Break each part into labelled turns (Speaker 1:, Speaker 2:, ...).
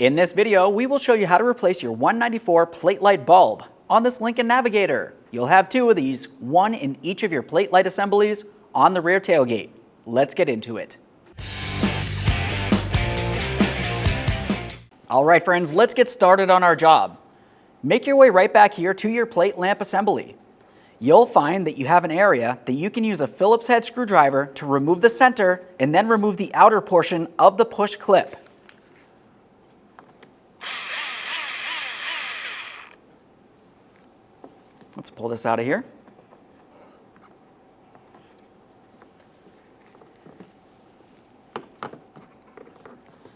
Speaker 1: In this video, we will show you how to replace your 194 plate light bulb on this Lincoln Navigator. You'll have two of these, one in each of your plate light assemblies on the rear tailgate. Let's get into it. All right, friends, let's get started on our job. Make your way right back here to your plate lamp assembly. You'll find that you have an area that you can use a Phillips head screwdriver to remove the center and then remove the outer portion of the push clip. Let's pull this out of here.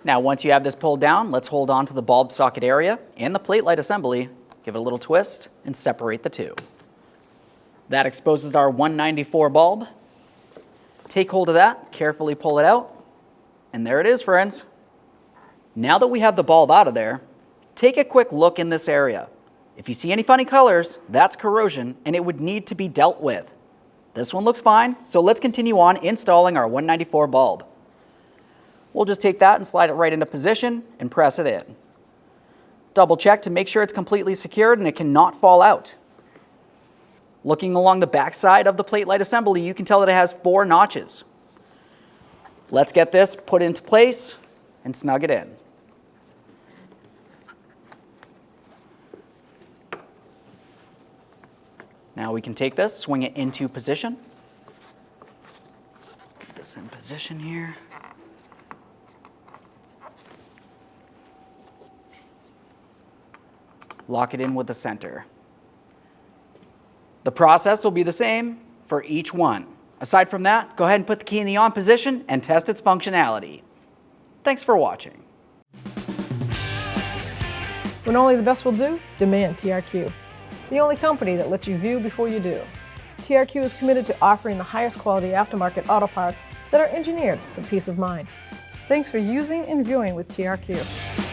Speaker 1: Now, once you have this pulled down, let's hold on to the bulb socket area and the plate light assembly, give it a little twist, and separate the two. That exposes our 194 bulb. Take hold of that, carefully pull it out, and there it is, friends. Now that we have the bulb out of there, take a quick look in this area. If you see any funny colors, that's corrosion, and it would need to be dealt with. This one looks fine, so let's continue on installing our 194 bulb. We'll just take that and slide it right into position and press it in. Double check to make sure it's completely secured and it cannot fall out. Looking along the back side of the plate light assembly, you can tell that it has 4 notches. Let's get this put into place and snug it in. Now we can take this, swing it into position. Get this in position here. Lock it in with the center. The process will be the same for each one. Aside from that, go ahead and put the key in the on position and test its functionality. Thanks for watching.
Speaker 2: When only the best will do, demand TRQ. The only company that lets you view before you do. TRQ is committed to offering the highest quality aftermarket auto parts that are engineered for peace of mind. Thanks for using and viewing with TRQ.